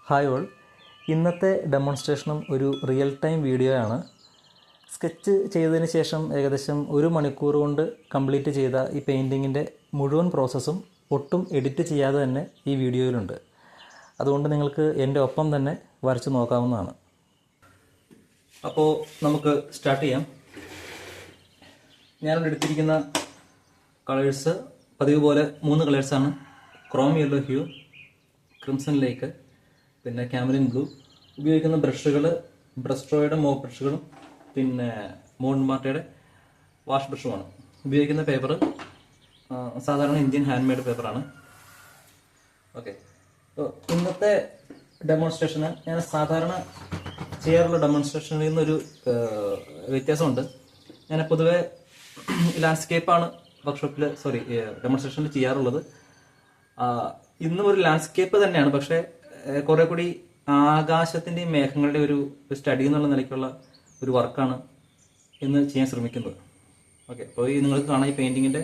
Hi all, ഇന്നത്തെ ഡെമോൺസ്ട്രേഷനും ഒരു real time video ആണ്. സ്കെച്ച് ചെയ്തതിന് ശേഷം ഏകദേശം 1 മണിക്കൂർ കൊണ്ട് കംപ്ലീറ്റ് ചെയ്ത ഈ പെയിൻറ്റിങ്ങിൻ്റെ മുഴുവൻ പ്രോസസ്സും ഒട്ടും എഡിറ്റ് ചെയ്യാതെ തന്നെ ഈ വീഡിയോയിലുണ്ട്. അതുകൊണ്ട് നിങ്ങൾക്ക് എൻ്റെ ഒപ്പം തന്നെ വരച്ച് നോക്കാവുന്നതാണ്. അപ്പോൾ നമുക്ക് സ്റ്റാർട്ട് ചെയ്യാം. ഞാനിവിടെ എടുത്തിരിക്കുന്ന കളേഴ്സ് പതിവ് പോലെ 3 കളേഴ്സാണ്. ക്രോം യെല്ലോ ഹ്യൂ, ക്രിംസൺ ലേക്ക്, പിന്നെ ക്യാമലിൻ ബ്ലൂ. ഉപയോഗിക്കുന്ന ബ്രഷുകൾ ബ്രസ്ട്രോയുടെ മോപ്പ് ബ്രഷുകളും പിന്നെ മോൺമാർട്ടയുടെ വാഷ് ബ്രഷുമാണ്. ഉപയോഗിക്കുന്ന പേപ്പർ സാധാരണ ഇന്ത്യൻ ഹാൻഡ് മെയ്ഡ് പേപ്പറാണ്. ഓക്കെ, അപ്പോൾ ഇന്നത്തെ ഡെമോൺസ്ട്രേഷന് ഞാൻ സാധാരണ ചെയ്യാറുള്ള ഡെമോൺസ്ട്രേഷനിൽ നിന്നൊരു വ്യത്യാസമുണ്ട്. ഞാൻ പൊതുവെ ലാൻഡ്സ്കേപ്പാണ് വർക്ക്ഷോപ്പിൽ ഡെമോൺസ്ട്രേഷനിൽ ചെയ്യാറുള്ളത്. ഇന്നും ഒരു ലാൻഡ്സ്കേപ്പ് തന്നെയാണ്, പക്ഷേ കുറെ കൂടി ആകാശത്തിന്റെയും മേഘങ്ങളുടെ ഒരു സ്റ്റഡി എന്നുള്ള നിലയ്ക്കുള്ള ഒരു വർക്കാണ് ഇന്ന് ചെയ്യാൻ ശ്രമിക്കുന്നത്. ഓക്കെ, അപ്പോൾ ഈ നിങ്ങൾക്ക് കാണാം, ഈ പെയിന്റിങ്ങിന്റെ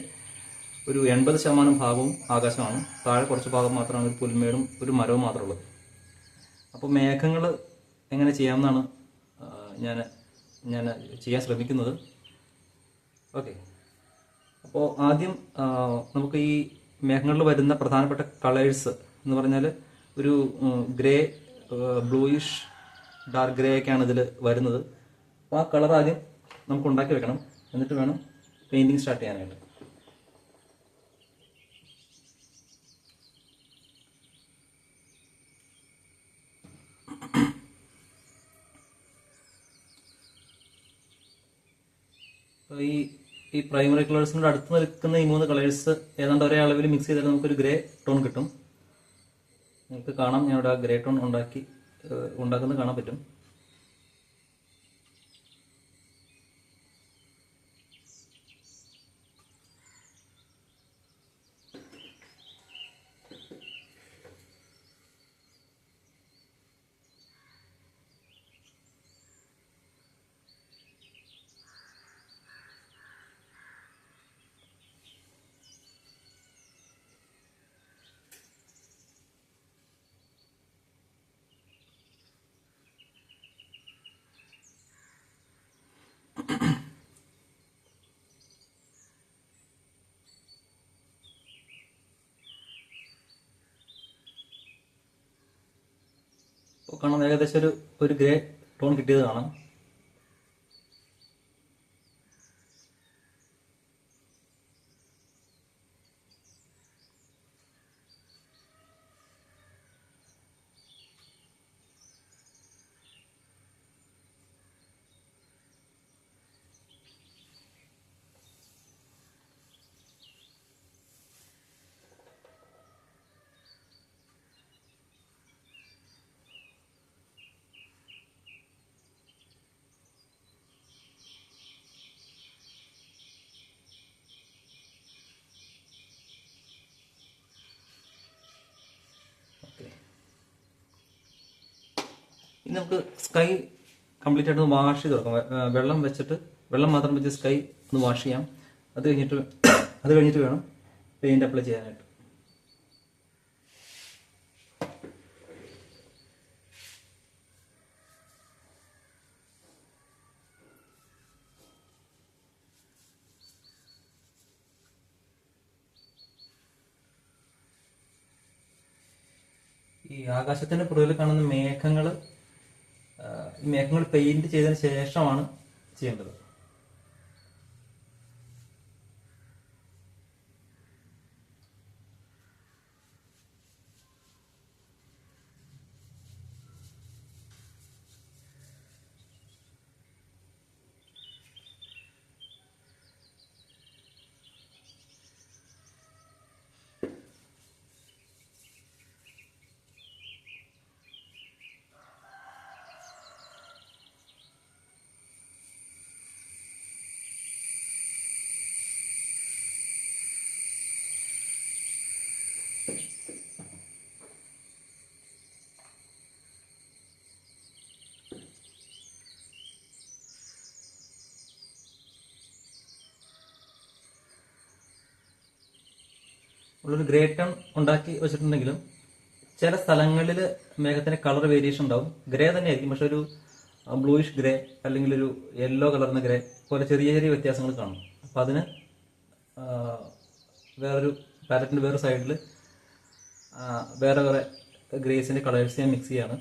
ഒരു 80% ഭാഗവും ആകാശമാണ്. താഴെ കുറച്ച് ഭാഗം മാത്രമാണ് ഒരു പുൽമേടും ഒരു മരവും മാത്രമുള്ളത്. അപ്പോൾ മേഘങ്ങൾ എങ്ങനെ ചെയ്യാമെന്നാണ് ഞാൻ ചെയ്യാൻ ശ്രമിക്കുന്നത്. ഓക്കെ, അപ്പോൾ ആദ്യം നമുക്ക് ഈ മേഘങ്ങളിൽ വരുന്ന പ്രധാനപ്പെട്ട കളേഴ്സ് എന്ന് പറഞ്ഞാൽ ഒരു ഗ്രേ, ബ്ലൂയിഷ്, ഡാർക്ക് ഗ്രേ ഒക്കെയാണ് ഇതിൽ വരുന്നത്. അപ്പോൾ ആ കളർ ആദ്യം നമുക്ക് ഉണ്ടാക്കി വെക്കണം, എന്നിട്ട് വേണം പെയിന്റിങ് സ്റ്റാർട്ട് ചെയ്യാനായിട്ട്. ഈ പ്രൈമറി കളേഴ്സിനോട് അടുത്ത് നിൽക്കുന്ന ഈ 3 കളേഴ്സ് ഏതാണ്ട് ഒരേ അളവിൽ മിക്സ് ചെയ്തിട്ട് നമുക്കൊരു ഗ്രേ ടോൺ കിട്ടും. നിങ്ങൾക്ക് കാണാം, ഞാൻ ഇവിടെ ഗ്രേ ടോൺ ഉണ്ടാക്കുന്നത് കാണാൻ പറ്റും. കാണാം, ഏകദേശം ഒരു ഗ്രേ ടോൺ കിട്ടിയത് കാണാം. ഇനി നമുക്ക് സ്കൈ കംപ്ലീറ്റ് ആയിട്ട് വാഷ് ചെയ്ത് കൊടുക്കാം. വെള്ളം മാത്രം വെച്ച് സ്കൈ ഒന്ന് വാഷ് ചെയ്യാം. അത് കഴിഞ്ഞിട്ട് വേണം പെയിന്റ് അപ്ലൈ ചെയ്യാനായിട്ട്. ഈ ആകാശത്തിന്റെ പുറകിൽ കാണുന്ന മേഘങ്ങൾ പെയിന്റ് ചെയ്തതിന് ശേഷമാണ് ചെയ്യേണ്ടത്. ഉള്ളൊരു ഗ്രേ ടോൺ ഉണ്ടാക്കി വെച്ചിട്ടുണ്ടെങ്കിലും ചില സ്ഥലങ്ങളിൽ മേഘത്തിന് കളർ വേരിയേഷൻ ഉണ്ടാവും. ഗ്രേ തന്നെ ആയിരിക്കും, പക്ഷെ ഒരു ബ്ലൂയിഷ് ഗ്രേ അല്ലെങ്കിൽ ഒരു യെല്ലോ കളറിന് ഗ്രേ പോലെ ചെറിയ ചെറിയ വ്യത്യാസങ്ങൾ കാണും. അപ്പം അതിന് ആ, വേറൊരു പാലറ്റിൻ്റെ വേറെ സൈഡിൽ വേറെ വേറെ ഗ്രേസിൻ്റെ കളേഴ്സ് ഞാൻ മിക്സ് ചെയ്യാണ്.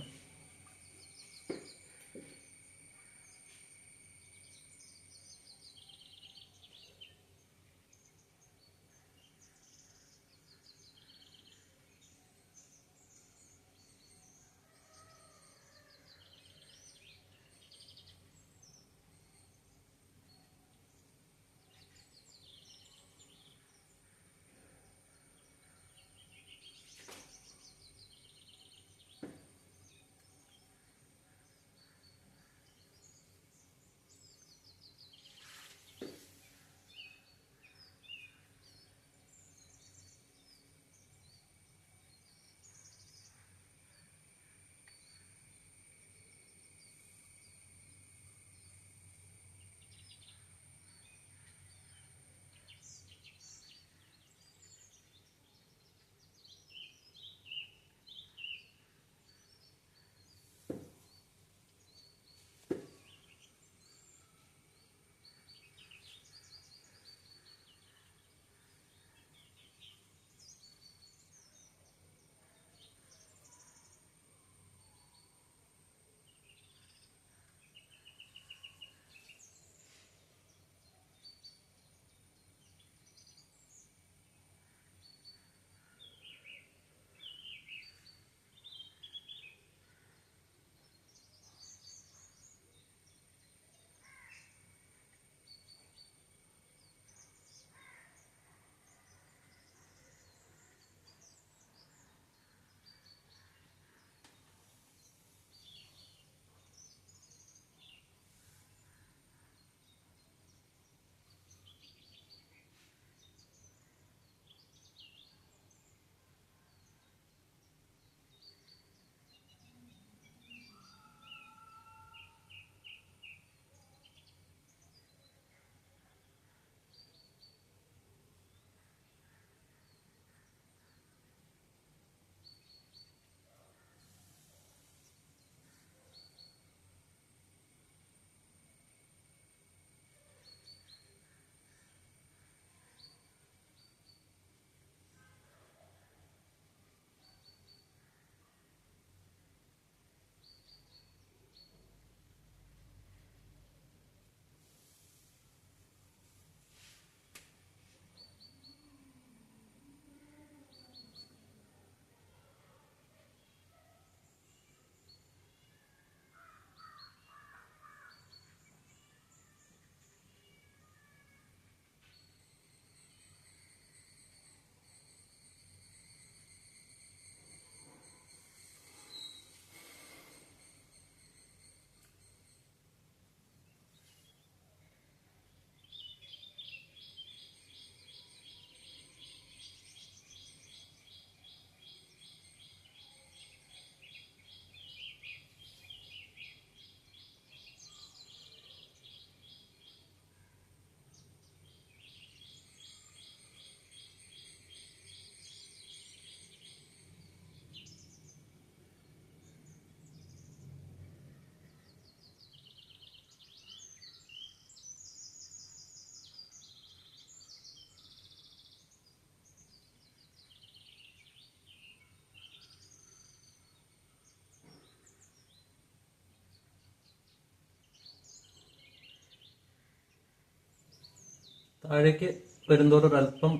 താഴേക്ക് വരുന്തോറും ഒരല്പം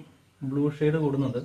ബ്ലൂ ഷെയ്ഡ് കൂടുന്നുണ്ട്.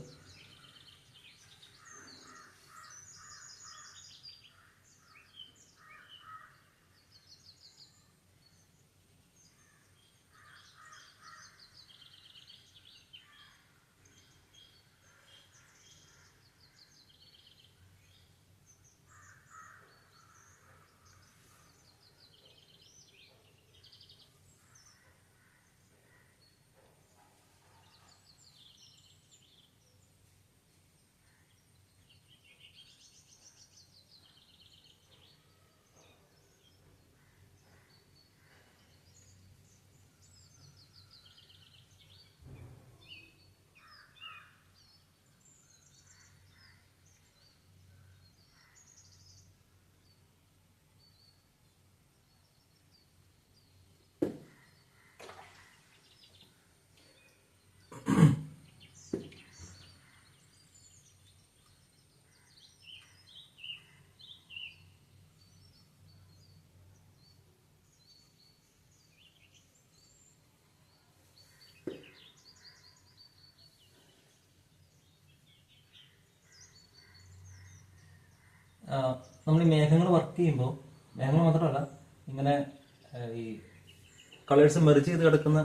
നമ്മൾ ഈ മേഘങ്ങൾ വർക്ക് ചെയ്യുമ്പോൾ മേഘങ്ങൾ മാത്രമല്ല ഇങ്ങനെ ഈ കളേഴ്സ് മെർജ് ചെയ്ത് കിടക്കുന്ന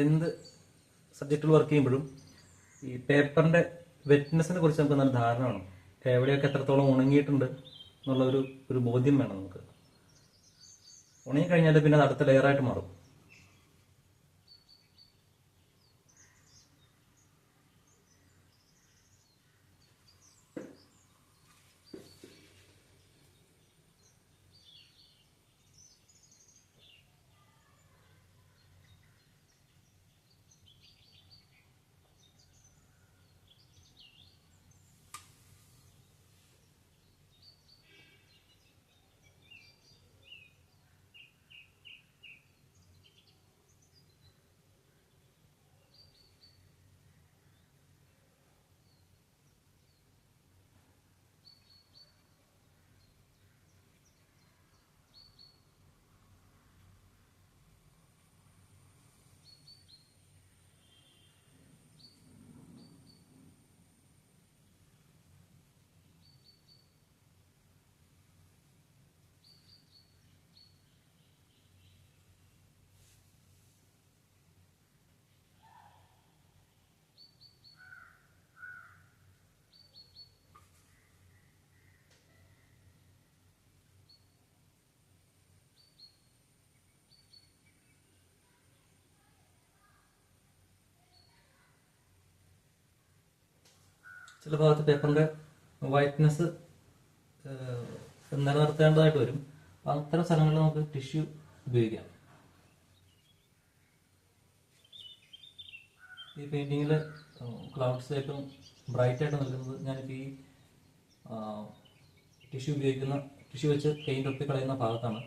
എന്ത് സബ്ജക്റ്റിൽ വർക്ക് ചെയ്യുമ്പോഴും ഈ പേപ്പറിന്റെ വെറ്റ്നെസ്സിനെ കുറിച്ച് നമുക്ക് നല്ല ധാരണ വേണം. എവിടെയൊക്കെ എത്രത്തോളം ഉണങ്ങിയിട്ടുണ്ട് എന്നുള്ള ഒരു ബോധ്യം വേണം നമുക്ക്. ഉണങ്ങിക്കഴിഞ്ഞാൽ പിന്നെ അത് അടുത്ത ലെയറായിട്ട് മാറും. ചില ഭാഗത്ത് പേപ്പറിന്റെ വൈറ്റ്നെസ് നിലനിർത്തേണ്ടതായിട്ട് വരും. അത്തരം സ്ഥലങ്ങളിൽ നമുക്ക് ടിഷ്യൂ ഉപയോഗിക്കാം. ഈ പെയിന്റിങ്ങിൽ ക്ലൗഡ്സ് ഏറ്റവും ബ്രൈറ്റ് ആയിട്ട് നൽകുന്നത് ഞാനിപ്പോൾ ഈ ടിഷ്യൂ വെച്ച് പെയിന്റ് ഒപ്പി കളയുന്ന ഭാഗത്താണ്.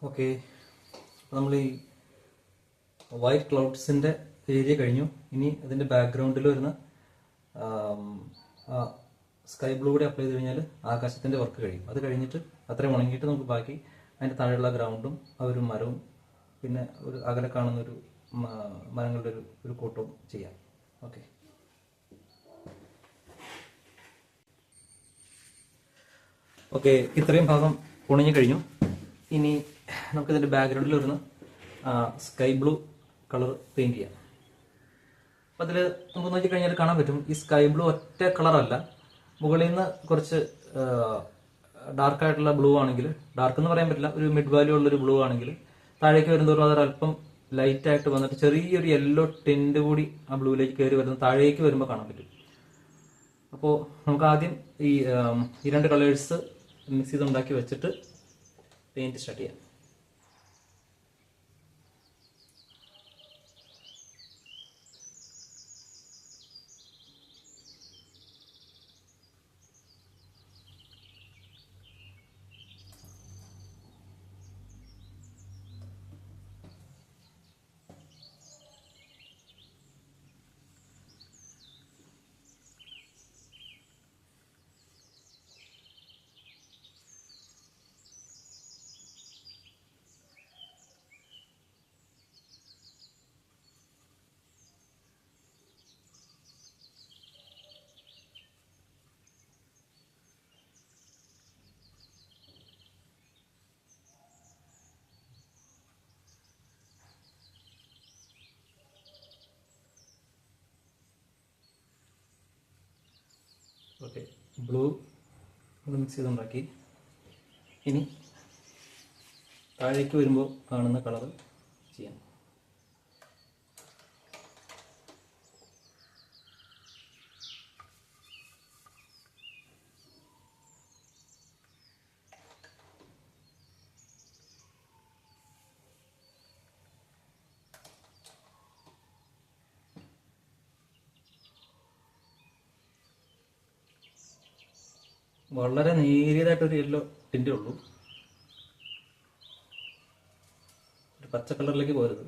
ഓക്കെ, നമ്മൾ ഈ വൈറ്റ് ക്ലൗഡ്സിൻ്റെ ഏരിയ കഴിഞ്ഞു. ഇനി അതിൻ്റെ ബാക്ക്ഗ്രൗണ്ടിൽ വരുന്ന സ്കൈ ബ്ലൂ കൂടി അപ്ലൈ ചെയ്ത് കഴിഞ്ഞാൽ ആകാശത്തിൻ്റെ വർക്ക് കഴിയും. അത് കഴിഞ്ഞിട്ട് അത്രയും ഉണങ്ങിയിട്ട് നമുക്ക് ബാക്കി അതിൻ്റെ താഴെയുള്ള ഗ്രൗണ്ടും ആ ഒരു മരവും പിന്നെ ഒരു അകലെ കാണുന്ന ഒരു മരങ്ങളുടെ ഒരു കൂട്ടവും ചെയ്യാം. ഓക്കെ, ഓക്കെ, ഇത്രയും ഭാഗം ഉണങ്ങി കഴിഞ്ഞു. ഇനി നമുക്കിതിൻ്റെ ബാക്ക്ഗ്രൗണ്ടിൽ വരുന്ന സ്കൈ ബ്ലൂ കളർ പെയിൻറ് ചെയ്യാം. അപ്പം അതിൽ നമുക്ക് നോക്കിക്കഴിഞ്ഞാൽ കാണാൻ പറ്റും, ഈ സ്കൈ ബ്ലൂ ഒറ്റ കളറല്ല, മുകളിൽ നിന്ന് കുറച്ച് ഡാർക്കായിട്ടുള്ള ബ്ലൂ ആണെങ്കിൽ, ഡാർക്ക് എന്ന് പറയാൻ പറ്റില്ല, ഒരു മിഡ് വാല്യൂ ഉള്ളൊരു ബ്ലൂ ആണെങ്കിൽ താഴേക്ക് വരുന്നതോറും അതൊരല്പം ലൈറ്റായിട്ട് വന്നിട്ട് ചെറിയൊരു യെല്ലോ ടിൻറ്റ് കൂടി ആ ബ്ലൂയിലേക്ക് കയറി വരുന്നത് താഴേക്ക് വരുമ്പോൾ കാണാൻ പറ്റും. അപ്പോൾ നമുക്ക് ആദ്യം ഈ രണ്ട് കളേഴ്സ് മിക്സ് ചെയ്ത് ഉണ്ടാക്കി വെച്ചിട്ട് പെയിൻറ്റ് സ്റ്റാർട്ട് ചെയ്യാം. ഓക്കെ, ബ്ലൂ മിക്സ് ചെയ്തുണ്ടാക്കി. ഇനി താഴേക്ക് വരുമ്പോൾ കാണുന്ന കളർ ചെയ്യാം. വളരെ നേരിയതായിട്ടൊരു യെല്ലോ ടിൻ്റേ ഉള്ളൂ, ഒരു പച്ച കളറിലേക്ക് പോരുത്.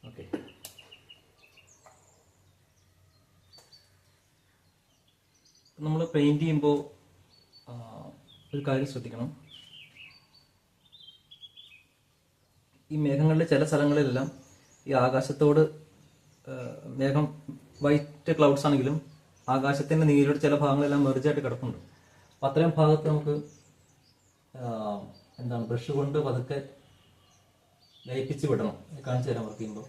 ഓക്കെ, നമ്മൾ പെയിൻറ് ചെയ്യുമ്പോൾ ഒരു കാര്യം ശ്രദ്ധിക്കണം. ഈ മേഘങ്ങളുടെ ചില സ്ഥലങ്ങളിലെല്ലാം ഈ ആകാശത്തോട് മേഘം വൈറ്റ് ക്ലൗഡ്സ് ആണെങ്കിലും ആകാശത്തിൻ്റെ നീലയുടെ ചില ഭാഗങ്ങളെല്ലാം മെർജായിട്ട് കിടപ്പുണ്ട്. അപ്പം അത്രയും ഭാഗത്ത് നമുക്ക് ബ്രഷ് കൊണ്ട് പതുക്കെ ലയിപ്പിച്ച് വിടണം. കാണിച്ചു തരാം വർക്ക് ചെയ്യുമ്പോൾ.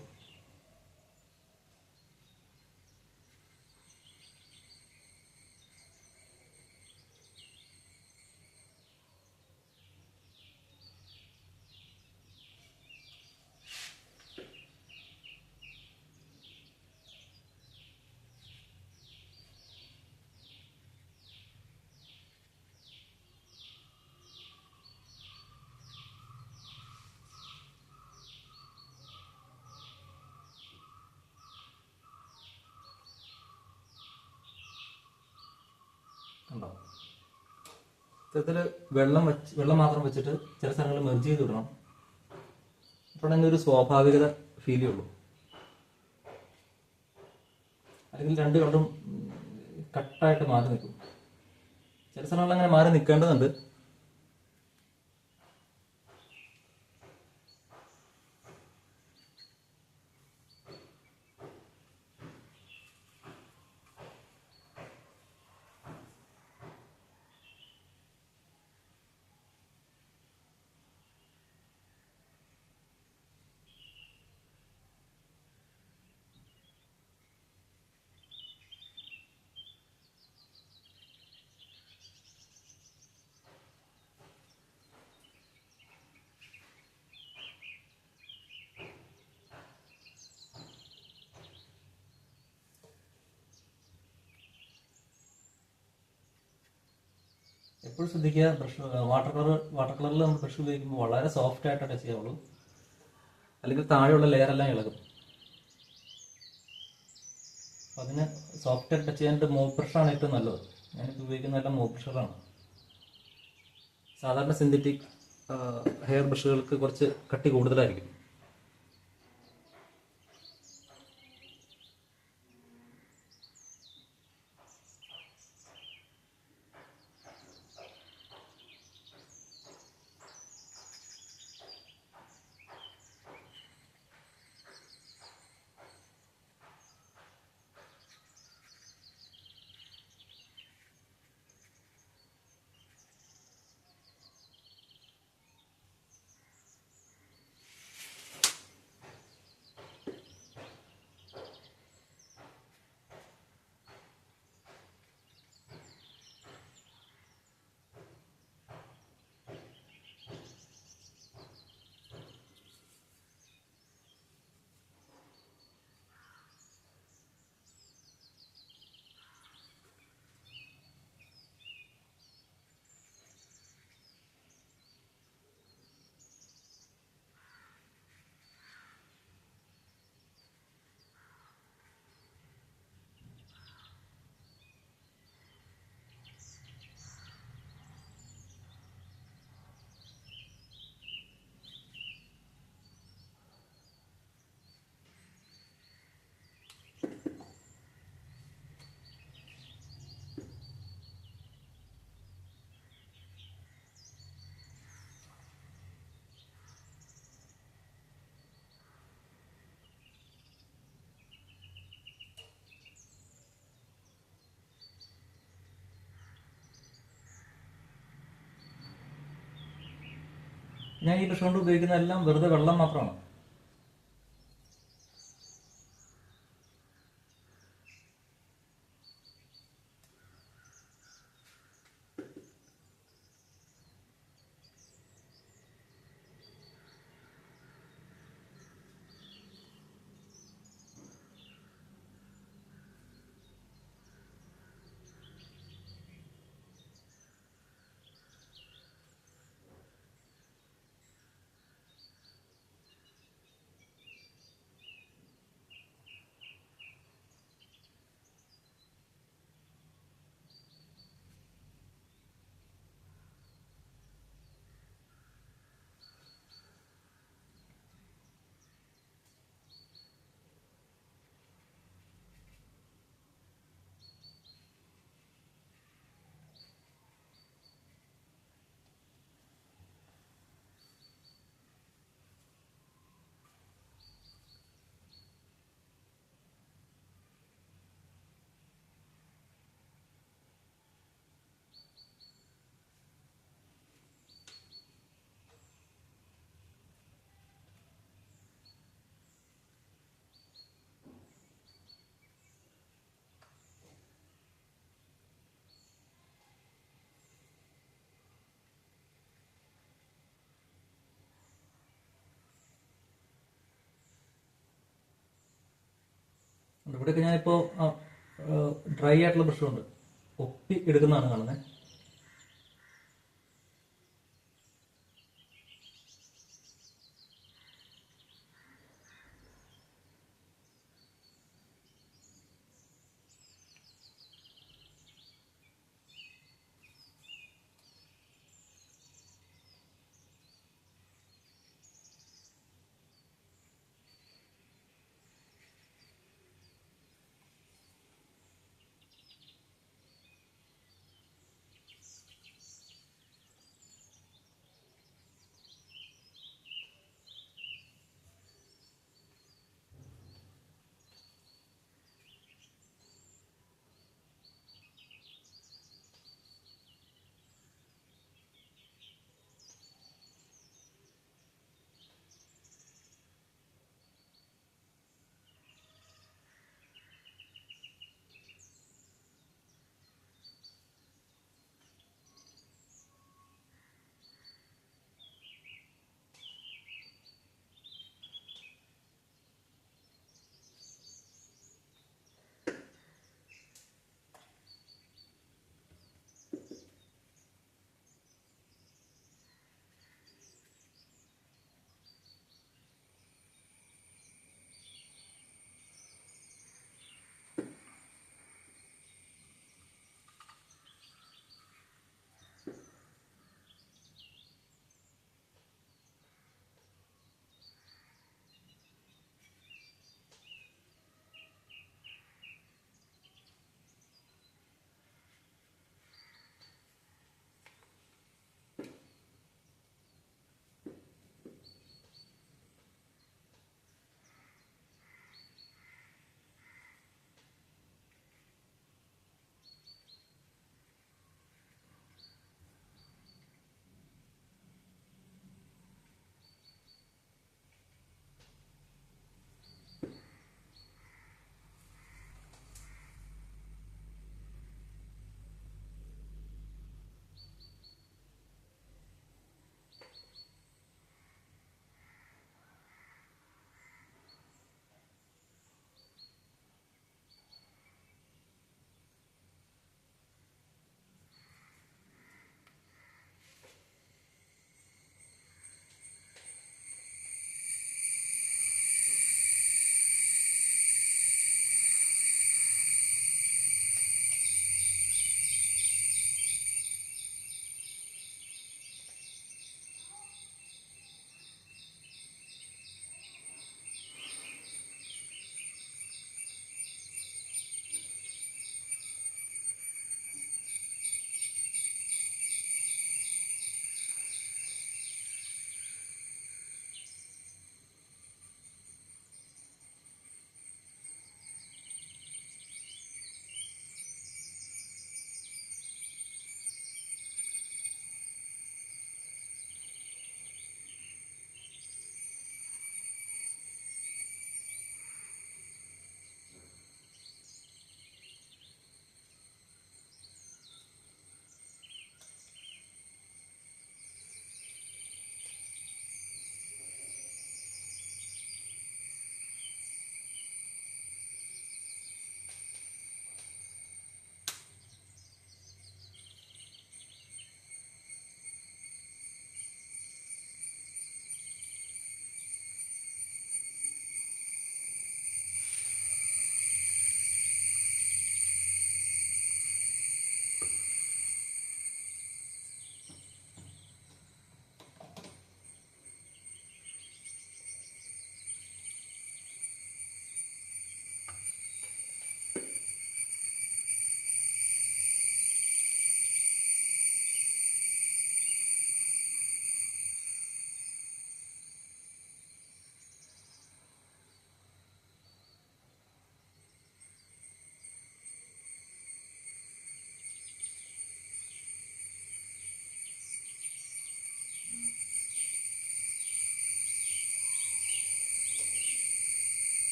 ഉണ്ടാവും ഇത്തരത്തിൽ വെള്ളം മാത്രം വെച്ചിട്ട് ചില സ്ഥലങ്ങളിൽ മെർജ് ചെയ്ത് വിടണം. അപ്പോഴെങ്കിൽ ഒരു സ്വാഭാവികത ഫീൽ ചെയ്യുള്ളൂ. അല്ലെങ്കിൽ രണ്ട് കളറും കട്ടായിട്ട് മാറി നിൽക്കും. ചില സ്ഥലങ്ങളിൽ അങ്ങനെ മാറി നിൽക്കേണ്ടതുണ്ട്. എപ്പോഴും ശ്രദ്ധിക്കുക, ബ്രഷ് വാട്ടർ കളറിൽ നമ്മൾ ബ്രഷ് ഉപയോഗിക്കുമ്പോൾ വളരെ സോഫ്റ്റ് ആയിട്ട് ടച്ച് ചെയ്യാവുള്ളൂ, അല്ലെങ്കിൽ താഴെയുള്ള ലെയർ എല്ലാം ഇളകും. അപ്പം അതിന് സോഫ്റ്റ് ആയിട്ട് ടച്ച് ചെയ്യാനായിട്ട് മോപ്പ് ബ്രഷാണ് ഏറ്റവും നല്ലത്. ഞാനിപ്പോൾ ഉപയോഗിക്കുന്നതെല്ലാം മോപ്പ് ബ്രഷുകളാണ്. സാധാരണ സിന്തറ്റിക് ഹെയർ ബ്രഷുകൾക്ക് കുറച്ച് കട്ടി കൂടുതലായിരിക്കും. ഞാൻ ഈ ബ്രഷ് കൊണ്ട് ഉപയോഗിക്കുന്ന എല്ലാം വെറുതെ വെള്ളം മാത്രമാണ്. ഇവിടെയൊക്കെ ഞാനിപ്പോൾ ഡ്രൈ ആയിട്ടുള്ള ബ്രഷ് കൊണ്ട് ഒപ്പി എടുക്കുന്നതാണ് കാണുന്നത്.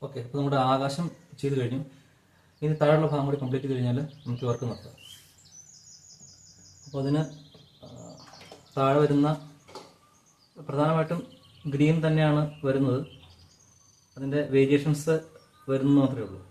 ഓക്കെ, അപ്പോൾ നമ്മുടെ ആകാശം ചെയ്ത് കഴിഞ്ഞു. ഇനി താഴെയുള്ള ഭാഗം കൂടി കംപ്ലീറ്റ് ചെയ്ത് കഴിഞ്ഞാൽ നമുക്ക് വർക്ക് നിർത്താം. അപ്പോൾ അതിന് താഴെ വരുന്ന പ്രധാനമായിട്ടും ഗ്രീൻ തന്നെയാണ് വരുന്നത്. അതിൻ്റെ വേരിയേഷൻസ് വരുന്നത് മാത്രമേ ഉള്ളൂ.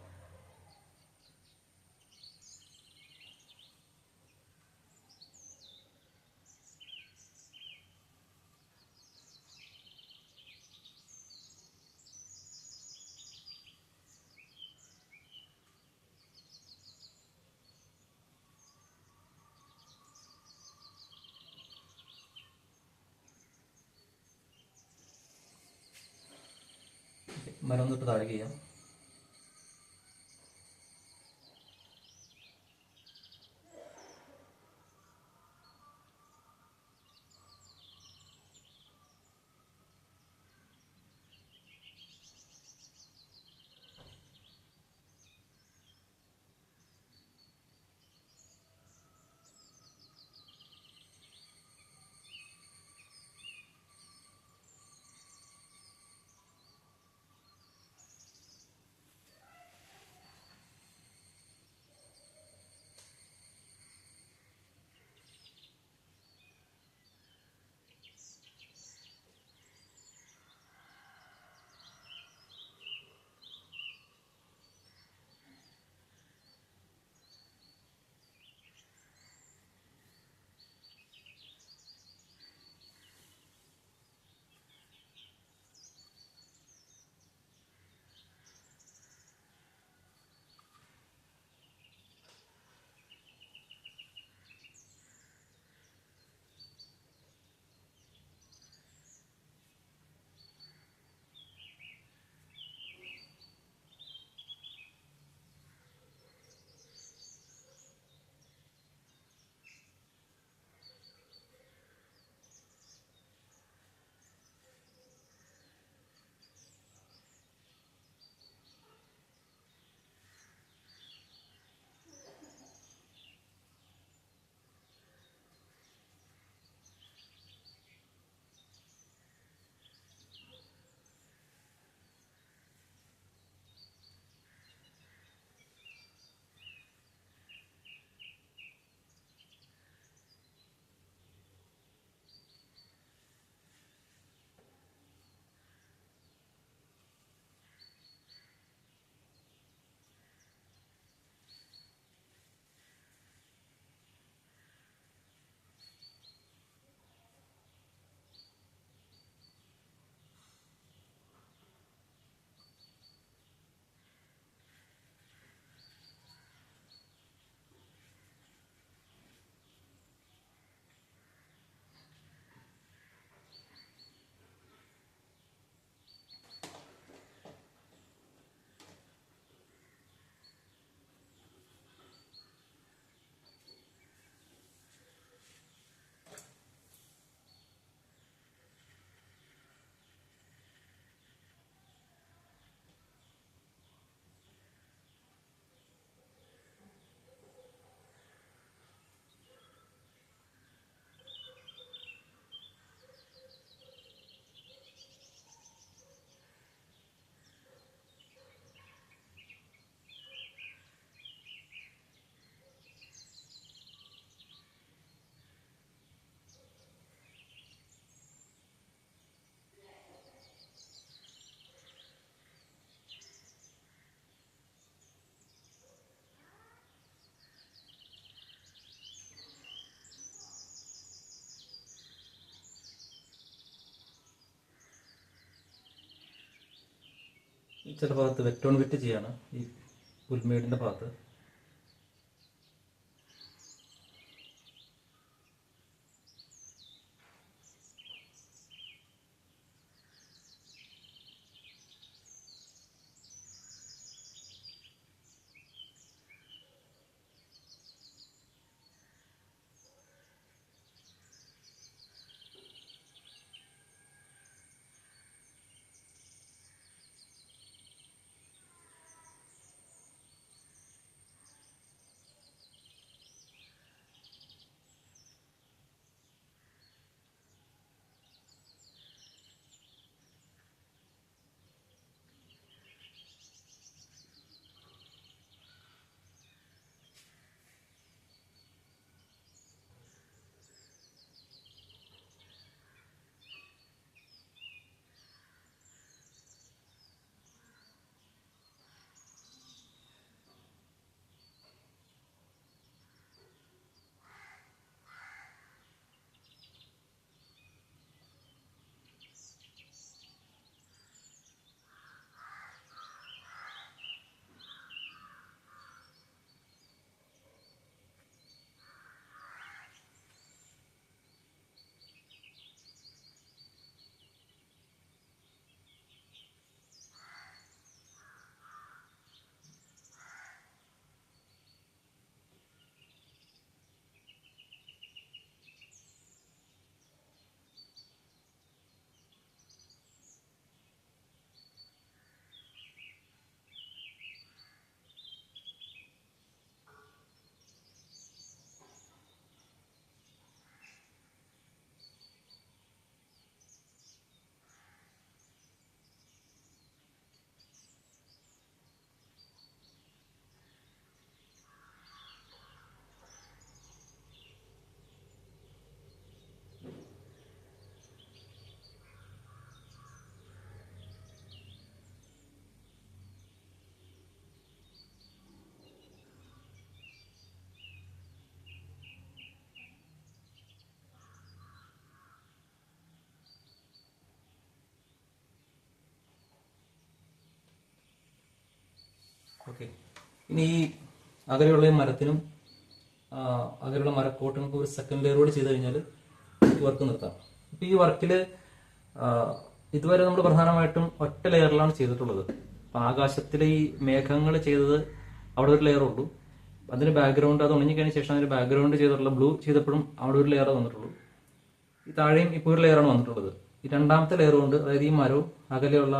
മരം തൊട്ട് താഴെ ചെയ്യാം. ചില ഭാഗത്ത് വെക്ടോൺ വെറ്റ് ചെയ്യാണ്, ഈ പുൽമേടിൻ്റെ ഭാഗത്ത്. ഓക്കെ, ഇനി ഈ അകലെയുള്ള ഈ മരത്തിനും അകലെയുള്ള മരക്കോട്ടുകൾക്ക് ഒരു സെക്കൻഡ് ലെയർ കൂടി ചെയ്ത് കഴിഞ്ഞാൽ വർക്ക് നിർത്താം. ഇപ്പം ഈ വർക്കിൽ ഇതുവരെ നമ്മൾ പ്രധാനമായിട്ടും ഒറ്റ ലെയറിലാണ് ചെയ്തിട്ടുള്ളത്. അപ്പം ആകാശത്തിലെ ഈ മേഘങ്ങൾ ചെയ്തത് അവിടെ ഒരു ലെയർ ഉള്ളൂ. അതിന് ബാക്ക്ഗ്രൗണ്ട് അത് ഉണങ്ങിക്കഴിഞ്ഞ ശേഷം അതിന് ബാക്ക്ഗ്രൗണ്ട് ചെയ്തിട്ടുള്ള ബ്ലൂ ചെയ്തപ്പോഴും അവിടെ ഒരു ലെയർ വന്നിട്ടുള്ളൂ. ഈ താഴെയും ഇപ്പോൾ ഒരു ലെയറാണ് വന്നിട്ടുള്ളത്. ഈ രണ്ടാമത്തെ ലെയർ കൊണ്ട്, അതായത് ഈ മരവും അകലെയുള്ള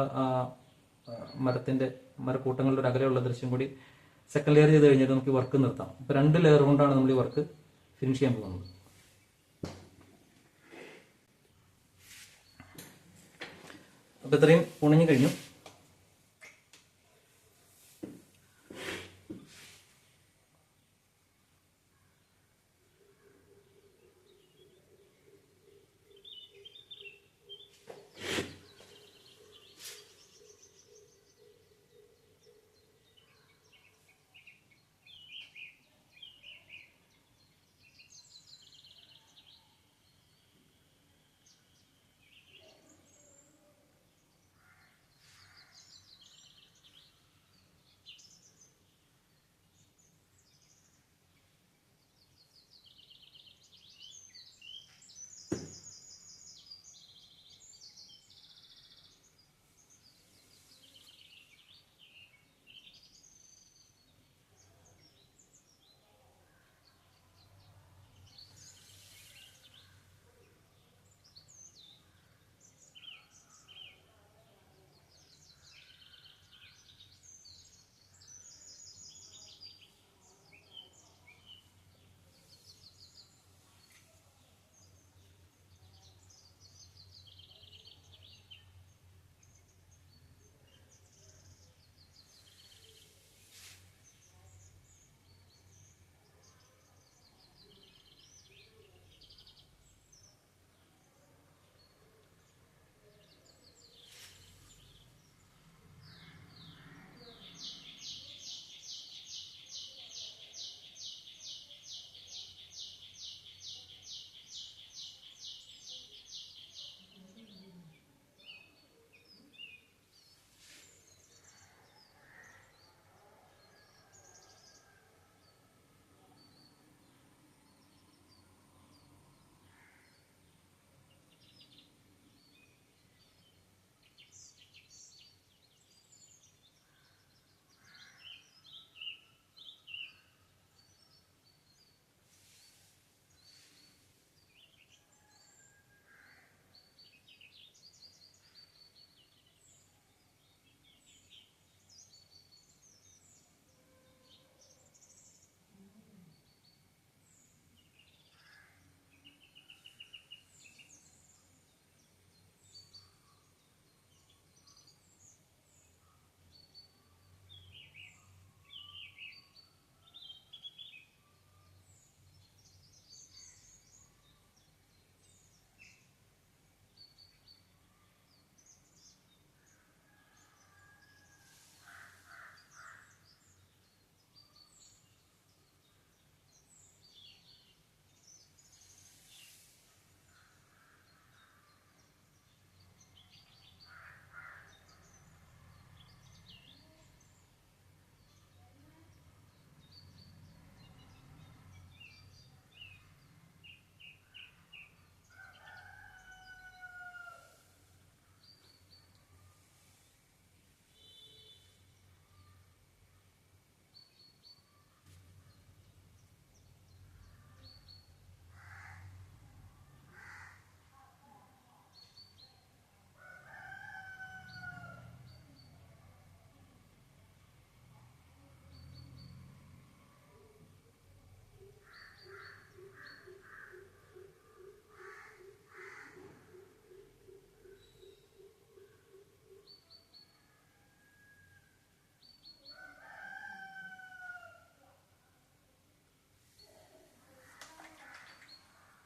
മരക്കൂട്ടങ്ങളുടെ ഒരു അകലെയുള്ള ദൃശ്യം കൂടി സെക്കൻഡ് ലെയർ ചെയ്ത് കഴിഞ്ഞിട്ട് നമുക്ക് വർക്ക് നിർത്താം. ഇപ്പൊ 2 ലെയർ കൊണ്ടാണ് നമ്മൾ ഈ വർക്ക് ഫിനിഷ് ചെയ്യാൻ പോകുന്നത്. അപ്പൊ ഇത്രയും ഉണങ്ങി കഴിഞ്ഞു.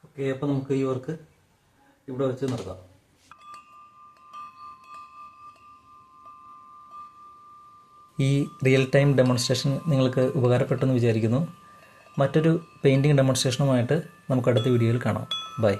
ഓക്കെ, അപ്പോൾ നമുക്ക് ഈ വർക്ക് ഇവിടെ വെച്ച് നിർത്താം. ഈ റിയൽ ടൈം ഡെമോൺസ്ട്രേഷൻ നിങ്ങൾക്ക് ഉപകാരപ്പെട്ടെന്ന് വിചാരിക്കുന്നു. മറ്റൊരു പെയിൻറ്റിങ് ഡെമോൺസ്ട്രേഷനുമായിട്ട് നമുക്ക് അടുത്ത വീഡിയോയിൽ കാണാം. ബൈ.